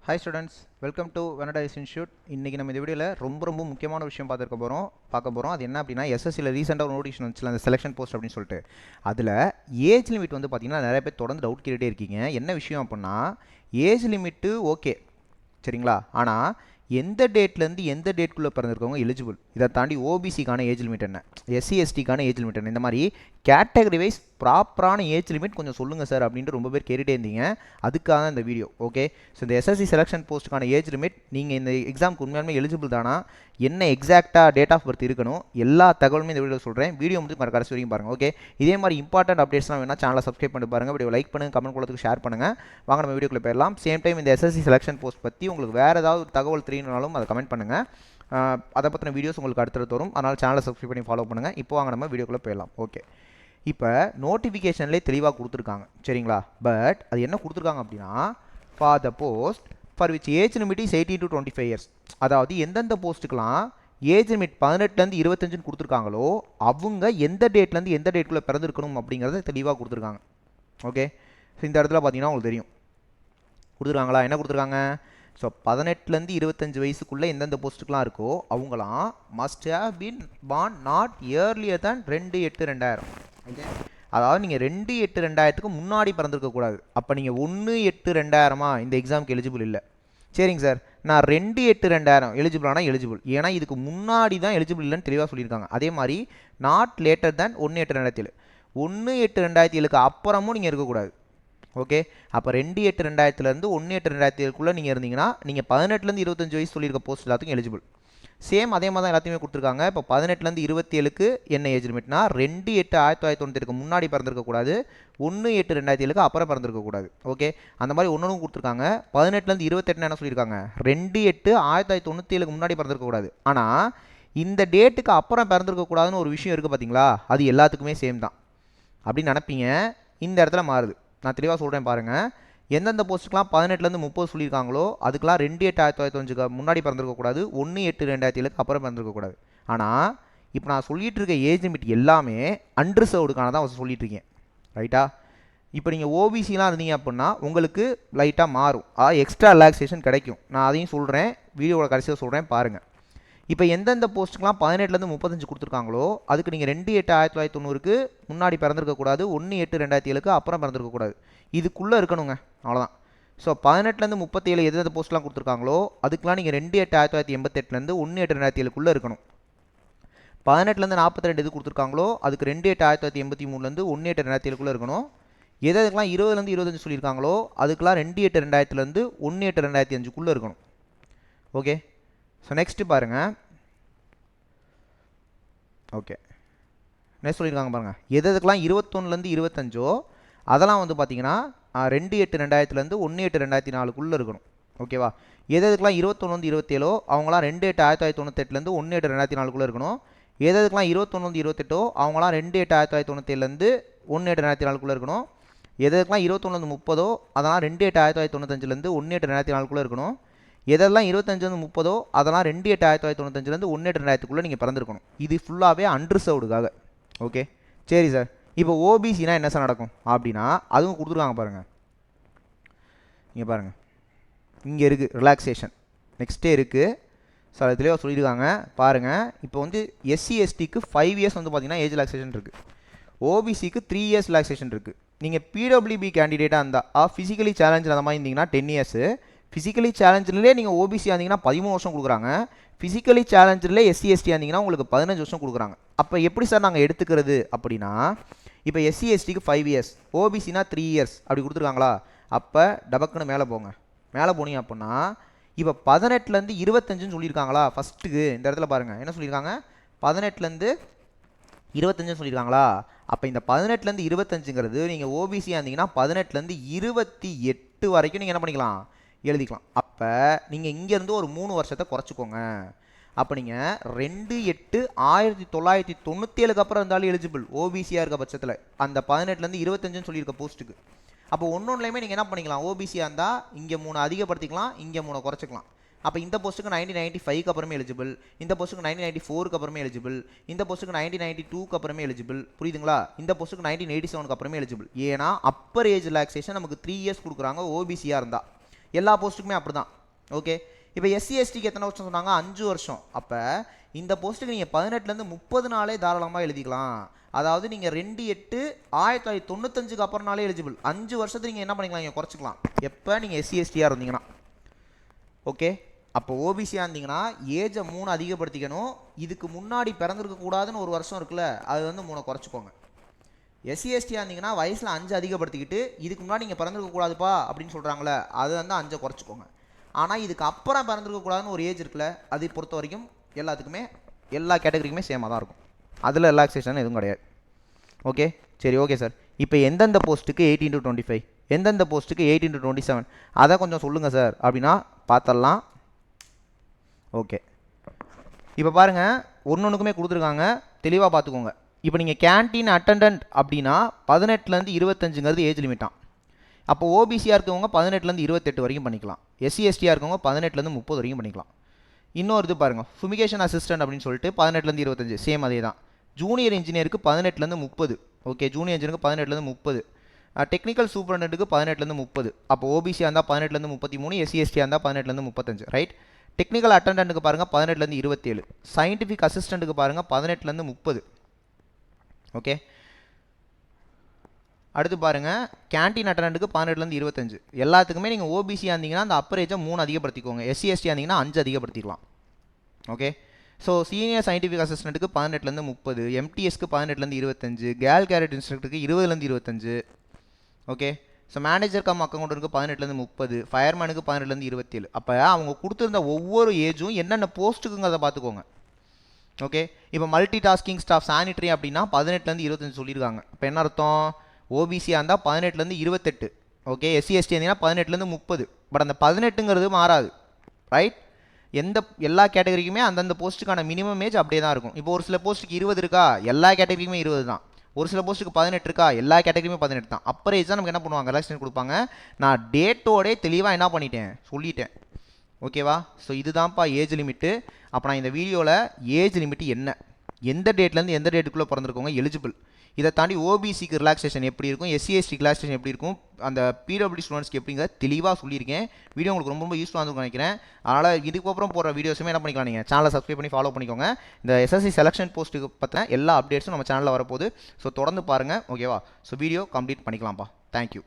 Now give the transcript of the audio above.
Hi students, welcome to வெனடாய்ஸ் institute. இன்றைக்கி நம்ம இந்த வீடியோவில் ரொம்ப முக்கியமான விஷயம் பார்க்க போகிறோம். அது என்ன அப்படின்னா, எஸ்எஸ்சியில் ரீசெண்டாக ஒரு நோட்டிஃபிகேஷன் வந்துச்சுல, அந்த செலெக்ஷன் போஸ்ட் அப்படின்னு சொல்லிட்டு. அதில் ஏஜ் லிமிட் வந்து பார்த்திங்கன்னா நிறைய பேர் தொடர்ந்து டவுட் கேட்டுகிட்டே இருக்கீங்க. என்ன விஷயம் அப்படின்னா, ஏஜ் லிமிட்டு ஓகே சரிங்களா, ஆனால் எந்த டேட்லேருந்து எந்த டேட்குள்ளே பிறந்திருக்கவங்க எலிஜிபிள், இதை தாண்டி ஓபிசிக்கான ஏஜ் லிமிட் என்ன, எஸ்சி/எஸ்டிக்கான ஏஜ் லிமிட் என்ன, இந்த மாதிரி கேட்டகரி வைஸ் ப்ராப்பரான ஏஜ் லிமிட் கொஞ்சம் சொல்லுங்கள் சார் அப்படின்ட்டு ரொம்ப பேர் கேட்டுகிட்டே இருந்தீங்க. அதுக்காக இந்த வீடியோ. ஓகே, ஸோ இந்த எஸ்எஸ்சி செலெக்ஷன் போஸ்ட்டுக்கான ஏஜ் லிமிட், நீங்கள் இந்த எக்ஸாமுக்கு உண்மையாலுமே எலிஜிபிள் தானா, என்ன எக்ஸாக்டாக டேட் ஆஃப் பர்த் இருக்கணும், எல்லா தகவலுமே இந்த வீடியோ சொல்கிறேன். வீடியோ வந்து கடைசி வரைக்கும் பாருங்கள். ஓகே, இதே மாதிரி இம்பார்ட்டன்ட் அப்டேட்ஸ்லாம் வேணால் சேனலை சப்ஸ்கிரைப் பண்ணி பாருங்கள். வீடியோ லைக் பண்ணுங்கள், கமெண்ட் கொடுத்துக்கு ஷேர் பண்ணுங்கள். வாங்க நம்ம வீடியோக்குள்ளே போயிடலாம். சேம் டைம் இந்த எஸ்எஸ்சி செலெக்ஷன் போஸ்ட் பற்றி உங்களுக்கு வேறு ஏதாவது தகவல் தெரியணுனாலும் அதை கமெண்ட் பண்ணுங்கள். அதை பற்றின வீடியோஸ் உங்களுக்கு அடுத்தடுத்து வரும். அதனால் சேனலை சப்ஸ்கிரைப் பண்ணி ஃபாலோ பண்ணுங்கள். இப்போ வாங்க நம்ம வீடியோக்குள்ளே போயிடலாம். ஓகே, இப்போ நோட்டிஃபிகேஷன்லேயே தெளிவாக கொடுத்துருக்காங்க சரிங்களா. பட் அது என்ன கொடுத்துருக்காங்க அப்படின்னா, for the post for which age limit is 18 to 25 years, அதாவது எந்தெந்த போஸ்ட்டுக்கெலாம் ஏஜ் லிமிட் 18லேருந்து 25 கொடுத்துருக்காங்களோ அவங்க எந்த டேட்லேருந்து எந்த டேட்குள்ளே பிறந்திருக்கணும் அப்படிங்கிறத தெளிவாக கொடுத்துருக்காங்க. ஓகே, ஸோ இந்த இடத்துல பார்த்தீங்கன்னா உங்களுக்கு தெரியும் கொடுத்துருக்காங்களா, என்ன கொடுத்துருக்காங்க. ஸோ 18லேருந்து 25 வயசுக்குள்ளே எந்தெந்த போஸ்ட்டுக்கெலாம் இருக்கோ அவங்களாம் must have been born not earlier than 2/8/2000. Okay, அதாவது நீங்கள் 2/8/2000க்கு முன்னாடி பிறந்திருக்கக்கூடாது. அப்போ நீங்கள் 1/8/2000 இந்த எக்ஸாமுக்கு எலிஜிபிள் இல்லை. சரிங்க சார், நான் 2/8/2000 எலிஜிபிள் ஆனால் எலிஜிபிள், ஏன்னா இதுக்கு முன்னாடி தான் எலிஜிபிள் இல்லைன்னு தெளிவாக சொல்லியிருக்காங்க. அதே மாதிரி நாட் லேட்டர் தேன் 1/8/2007, 1/8/2007க்கு அப்புறமும் நீங்கள் இருக்கக்கூடாது. ஓகே, அப்போ 2/8/2000லேருந்து 1/8/2007க்குள்ளே நீங்கள் இருந்தீங்கன்னா நீங்கள் 18லேருந்து 25 வயசு சொல்லியிருக்க போஸ்ட் எல்லாத்துக்கும் எலிஜிபிள். சேம் அதே மாதிரி தான் எல்லாத்தையுமே கொடுத்துருக்காங்க. இப்போ 18லேருந்து 27க்கு என்ன ஏஜ் லிமிட்னா, 2/8/1997க்கு முன்னாடி பிறந்திருக்கக்கூடாது, 1/8/2007க்கு அப்புறம் பிறந்திருக்கக்கூடாது. ஓகே, அந்த மாதிரி ஒன்றும் கொடுத்துருக்காங்க. 18லேருந்து 28 என்ன சொல்லியிருக்காங்க, 2/8/1997க்கு முன்னாடி பிறந்திருக்கக்கூடாது. ஆனால் இந்த டேட்டுக்கு அப்புறம் பிறந்திருக்கக்கூடாதுன்னு ஒரு விஷயம் இருக்குது பார்த்தீங்களா, அது எல்லாத்துக்குமே சேம் தான் அப்படின்னு நினைப்பீங்க. இந்த இடத்துல மாறுது. நான் தெளிவாக சொல்கிறேன் பாருங்கள். எந்தெந்த போஸ்ட்டுக்கெலாம் 18லேருந்து 30 சொல்லியிருக்காங்களோ அதுக்கெலாம் 2/8/1995க்கு முன்னாடி பிறந்திருக்கக்கூடாது, 1/8/2007க்கு அப்புறம் பிறந்திருக்கக்கூடாது. ஆனால் இப்போ நான் சொல்லிகிட்டு இருக்க ஏஜ் லிமிட் எல்லாமே அன்ரிசர்வ்டுக்கான தான் சொல்லிட்டு இருக்கேன். ரைட்டா, இப்போ நீங்கள் ஓபிசிலாம் இருந்தீங்க அப்படின்னா உங்களுக்கு லைட்டாக மாறும், எக்ஸ்ட்ரா ரிலாக்ஸேஷன் கிடைக்கும். நான் அதையும் சொல்கிறேன், வீடியோவோட கடைசியாக சொல்கிறேன் பாருங்கள். இப்போ எந்தெந்த போஸ்ட்டுக்கெலாம் 18லேருந்து 35 கொடுத்துருக்காங்களோ அதுக்கு நீங்கள் 2/8/1990க்கு முன்னாடி பிறந்திருக்கக்கூடாது, 1/8/2007க்கு அப்புறம் பிறந்திருக்கக்கூடாது, இதுக்குள்ளே இருக்கணுங்க, அவ்வளோதான். ஸோ 18லேருந்து 37 எந்தெந்த போஸ்ட்லாம் கொடுத்துருக்காங்களோ அதுக்கெலாம் நீங்கள் 2/8/1988லேருந்து 1/8/2007க்குள்ளே இருக்கணும். 18லேருந்து 42 எது கொடுத்துருக்காங்களோ அதுக்கு 2/8/1983லேருந்து 1/8/2007க்குள்ளே இருக்கணும். எதுக்கெலாம் 20லேருந்து 25 சொல்லியிருக்காங்களோ அதுக்கெலாம் 2/8/2000லேருந்து 1/8/2005க்குள்ளே இருக்கணும். ஓகே, ஸோ நெக்ஸ்ட்டு பாருங்கள். ஓகே, நெக்ஸ்ட் சொல்லியிருக்காங்க பாருங்கள். எதுக்கெலாம் 21லேருந்து 25 அதெல்லாம் வந்து பார்த்தீங்கன்னா 2/8/2000லேருந்து 1/8/2004க்குள்ளே இருக்கணும். ஓகேவா, எதுக்கெலாம் 21லேருந்து 27 அவங்களாம் 2/8/1998லேருந்து 1/8/2004க்குள்ளே இருக்கணும். எதுக்கெலாம் 21லேருந்து 28 அவங்களாம் 2/8/1997லேருந்து 1/8/2004க்குள்ளே இருக்கணும். எதுக்கெலாம் 21லேருந்து 30 அதெல்லாம் 2/8/1995லேருந்து 1/8/2004க்குள்ளே இருக்கணும். எதெல்லாம் 25லேருந்து 30 அதெல்லாம் 2/8/1995லேருந்து 1/8/2000க்குள்ளே நீங்கள் பிறந்திருக்கணும். இது ஃபுல்லாகவே அன்ரிசர்வ்டுக்காக. ஓகே, சரி சார், இப்போ ஓபிசினா என்ன சார் நடக்கும் அப்படின்னா அதுவும் கொடுத்துருக்காங்க பாருங்கள். இங்கே பாருங்கள், இங்கே இருக்குது ரிலாக்ஸேஷன், நெக்ஸ்ட்டே இருக்குது. ஸோ அது தெளிவாக சொல்லியிருக்காங்க பாருங்கள். இப்போ வந்து எஸ்சி/எஸ்டிக்கு 5 இயர்ஸ் வந்து பார்த்தீங்கன்னா ஏஜ் ரிலாக்ஸேஷன் இருக்குது, ஓபிசிக்கு 3 இயர்ஸ் ரிலாக்ஸேஷன் இருக்குது. நீங்கள் பிடபிள்யூபி கேண்டிடேட்டாக இருந்தால் ஃபிசிக்கலி சேலஞ்சில் அந்த மாதிரி இருந்தீங்கன்னா 10 இயர்ஸு, ஃபிசிக்கலி சேலஞ்சிலே நீங்கள் ஓபிசி ஆனீங்கன்னா 13 வருஷம் கொடுக்குறாங்க, ஃபிசிக்கலி சேலஞ்சிலே எஸ்சி/எஸ்டி ஆனீங்கன்னா உங்களுக்கு 15 வருஷம் கொடுக்குறாங்க. அப்போ எப்படி சார் நாங்கள் எடுத்துக்கிறது அப்படின்னா, இப்போ எஸ்சி/எஸ்டிக்கு 5 இயர்ஸ், ஓபிசினா 3 இயர்ஸ் அப்படி கொடுத்துருக்காங்களா. அப்போ டபக்குன்னு மேலே போங்க. மேலே போனீங்க அப்படின்னா இப்போ 18லேருந்து 25ன்னு சொல்லியிருக்காங்களா. ஃபஸ்ட்டுக்கு இந்த இடத்துல பாருங்கள் என்ன சொல்லியிருக்காங்க, 18லேருந்து 25ன்னு சொல்லியிருக்காங்களா. அப்போ இந்த 18லேருந்து 25ங்கிறது நீங்கள் ஓபிசியாக இருந்தீங்கன்னா 18லேருந்து 28 வரைக்கும் நீங்கள் என்ன பண்ணிக்கலாம், எழுதிக்கலாம். அப்போ நீங்கள் இங்கேருந்து ஒரு 3 வருஷத்தை குறைச்சிக்கோங்க. அப்போ நீங்கள் 2/8/1997க்கு அப்புறம் இருந்தாலும் எலிஜிபிள் ஓபிசியாக இருக்க பட்சத்தில், அந்த 18லேருந்து 25ன்னு சொல்லியிருக்க போஸ்ட்டுக்கு. அப்போ ஒன்றுலையுமே நீங்கள் என்ன பண்ணிக்கலாம், ஓபிசியாக இருந்தால் இங்கே 3 அதிகப்படுத்திக்கலாம், இங்கே 3 குறைச்சிக்கலாம். அப்போ இந்த போஸ்ட்டுக்கு 1995க்கு அப்புறமே எலிஜிபிள், இந்த போஸ்ட்டுக்கு 1994க்கு அப்புறமே எலிஜிபிள், இந்த போஸ்ட்டுக்கு 1992க்கு அப்புறமே எலிஜிபிள், புரியுதுங்களா. இந்த போஸ்ட்டுக்கு 1987க்கு அப்புறமே எலிஜிபிள். ஏன்னா அப்பர் ஏஜ் ரிலாக்ஸேஷன் நமக்கு 3 இயர்ஸ் கொடுக்குறாங்க ஓபிசியாக இருந்தால். எல்லா போஸ்ட்டுக்குமே அப்படி தான். ஓகே, இப்போ எஸ்சி எஸ்டிக்கு எத்தனை வருஷம் சொன்னாங்க? 5 வருஷம். அப்போ இந்த போஸ்ட்டுக்கு நீங்கள் 18லேருந்து 30 நாளே தாராளமாக எழுதிக்கலாம். அதாவது நீங்கள் 2/8/1995 அப்புறம்னாலே எலிஜிபிள். 5 வருஷத்துக்கு நீங்கள் என்ன பண்ணிக்கலாம், நீங்கள் குறைச்சிக்கலாம் எப்போ நீங்கள் எஸ்சி எஸ்டியாக இருந்தீங்கன்னா. ஓகே, அப்போ ஓபிசியாக இருந்தீங்கன்னா ஏஜை 3 அதிகப்படுத்திக்கணும். இதுக்கு முன்னாடி பிறந்திருக்கக்கூடாதுன்னு ஒரு வருஷம் இருக்குல்ல, அது வந்து 3 குறைச்சிக்கோங்க. எஸ்சி எஸ்டியாக இருந்தீங்கன்னா வயசில் 5 அதிகப்படுத்திக்கிட்டு இதுக்கு முன்னாடி நீங்கள் பிறந்திருக்கக்கூடாதுப்பா அப்படின்னு சொல்கிறாங்களே, அது வந்து 5 குறைச்சிக்கோங்க. ஆனால் இதுக்கு அப்புறம் பிறந்திருக்கக்கூடாதுன்னு ஒரு ஏஜ் இருக்குல்ல, அதை பொறுத்த வரைக்கும் எல்லாத்துக்குமே எல்லா கேட்டகரிக்குமே சேமாக தான் இருக்கும். அதில் ரிலாக்ஸேஷன் எதுவும் கிடையாது. ஓகே, சரி, ஓகே சார். இப்போ எந்தெந்த போஸ்ட்டுக்கு 18 to 25, எந்தெந்த போஸ்ட்டுக்கு 18 to 27, அதை கொஞ்சம் சொல்லுங்கள் சார் அப்படின்னா பார்த்துடலாம். ஓகே, இப்போ பாருங்கள், ஒன்றுக்குமே கொடுத்துருக்காங்க, தெளிவாக பார்த்துக்கோங்க. இப்போ நீங்கள் கேன்டீன் அட்டண்டன்ட் அப்படின்னா 18லேருந்து 25ங்கிறது ஏஜ் லிமிட்டான். அப்போ ஓபிசியாக இருக்கவங்க 18லேருந்து 28 வரைக்கும் பண்ணிக்கலாம். எஸ்சி எஸ்டியாக இருக்கவங்க 18லேருந்து 30 வரைக்கும் பண்ணிக்கலாம். இன்னொரு இது பாருங்கள், ஃபுமிகேஷன் அசிஸ்டன்ட் அப்படின்னு சொல்லிட்டு 18லேருந்து 25, சேம் அதே தான். ஜூனியர் இன்ஜினியருக்கு 18லேருந்து 30. ஓகே, ஜூனியர் இன்ஜினியருக்கு 18லேருந்து 30. டெக்னிக்கல் சூப்பரண்டென்ட்டுக்கு 18லேருந்து 30. அப்போ ஓபிசியாக இருந்தால் 18லேருந்து 33, எஸ்சி எஸ்டியாக இருந்தால் 18லேருந்து 35, ரைட். டெக்னிக்கல் அட்டண்டன்ட்டுக்கு பாருங்கள் 18லேருந்து 27. சயின்டிஃபிக் அசிஸ்டண்ட்டுக்கு பாருங்கள் 18லேருந்து 30. ஓகே, அடுத்து பாருங்கள், கேன்டீன் அட்டண்டன்ட்டுக்கு 18லேருந்து 25. எல்லாத்துக்குமே நீங்கள் ஓபிசியாக இருந்தீங்கன்னா அந்த அப்பர் ஏஜை 3 அதிகப்படுத்திக்கோங்க. எஸ்சி எஸ்டியாக இருந்தீங்கன்னா 5 அதிகப்படுத்திக்கலாம். ஓகே, ஸோ சீனியர் சயின்டிஃபிக் அசிஸ்டண்ட்டுக்கு 18லேருந்து 30, எம்டிஎஸ்க்கு 18லேருந்து 25, கேல் கேரட் இன்ஸ்ட்ரக்டருக்கு 20லேருந்து 25. ஓகே, ஸோ மேனேஜர் கம் அக்கௌண்டருக்கு 18லேருந்து 30, ஃபயர்மேனுக்கு 18லேருந்து 27. அப்போ அவங்க கொடுத்துருந்த ஒவ்வொரு ஏஜும் என்னென்ன போஸ்ட்டுக்குங்கிறத பார்த்துக்கோங்க. ஓகே, இப்போ மல்டி டாஸ்கிங் ஸ்டாஃப் சானிட்டரி அப்படின்னா 18லேருந்து 25 சொல்லியிருக்காங்க. இப்போ என்ன அர்த்தம்? ஓபிசியாக இருந்தால் 18லேருந்து 28. ஓகே, எஸ்சி எஸ்டி இருந்தீங்கன்னா 18லேருந்து 30. பட் அந்த 18ங்கிறது மாறாது, ரைட். எல்லா கேட்டகரிக்குமே அந்தந்த போஸ்ட்டுக்கான மினிமம் ஏஜ் அப்படியே தான் இருக்கும். இப்போ ஒரு சில போஸ்ட்டுக்கு 20 இருக்கா, எல்லா கேட்டகரிக்குமே 20 தான். ஒரு சில போஸ்ட்டுக்கு 18 இருக்கா, எல்லா கேட்டகரியுமே 18 தான். அப்புறம் ஏஜ் தான் நமக்கு என்ன பண்ணுவாங்க, ரிலாக்ஸேஷன் கொடுப்பாங்க. நான் டேட்டோடே தெளிவாக என்ன பண்ணிட்டேன், சொல்லிட்டேன். ஓகேவா? ஸோ இதுதான்ப்பா ஏஜ் லிமிட்டு. அப்போ நான் இந்த வீடியோவில் ஏஜ் லிமிட்டு என்ன, எந்த டேட்லேருந்து எந்த டேட்டுக்குள்ளே பிறந்திருக்கவங்க எலிஜிபிள், இதை தாண்டி ஓபிசிக்கு ரிலாக்ஸேஷன் எப்படி இருக்கும், எஸ்சி எஸ்டிக்கு ரிலாக்ஸேஷன் எப்படி இருக்கும், அந்த பிடபிள்யூடி ஸ்டூடெண்ட்ஸ்க்கு எப்படிங்கிற தெளிவாக சொல்லியிருக்கேன். வீடியோ உங்களுக்கு ரொம்ப ரொம்ப யூஸ்ஃபுல்லாக இருக்கும்னு நினைக்கிறேன். அதனால் இதுக்கப்புறம் போகிற வீடியோஸுமே என்ன பண்ணிக்கலாம், நீங்கள் சேனலை சப்ஸ்கிரைப் பண்ணி ஃபாலோ பண்ணிக்கோங்க. இந்த எஸ்எஸ்சி செலெக்ஷன் போஸ்ட்டுக்கு பற்றின எல்லா அப்டேட்ஸும் நம்ம சேனலில் வரப்போகுது. ஸோ தொடர்ந்து பாருங்கள். ஓகேவா? ஸோ வீடியோ கம்ப்ளீட் பண்ணிக்கலாம்ப்பா. தேங்க்யூ.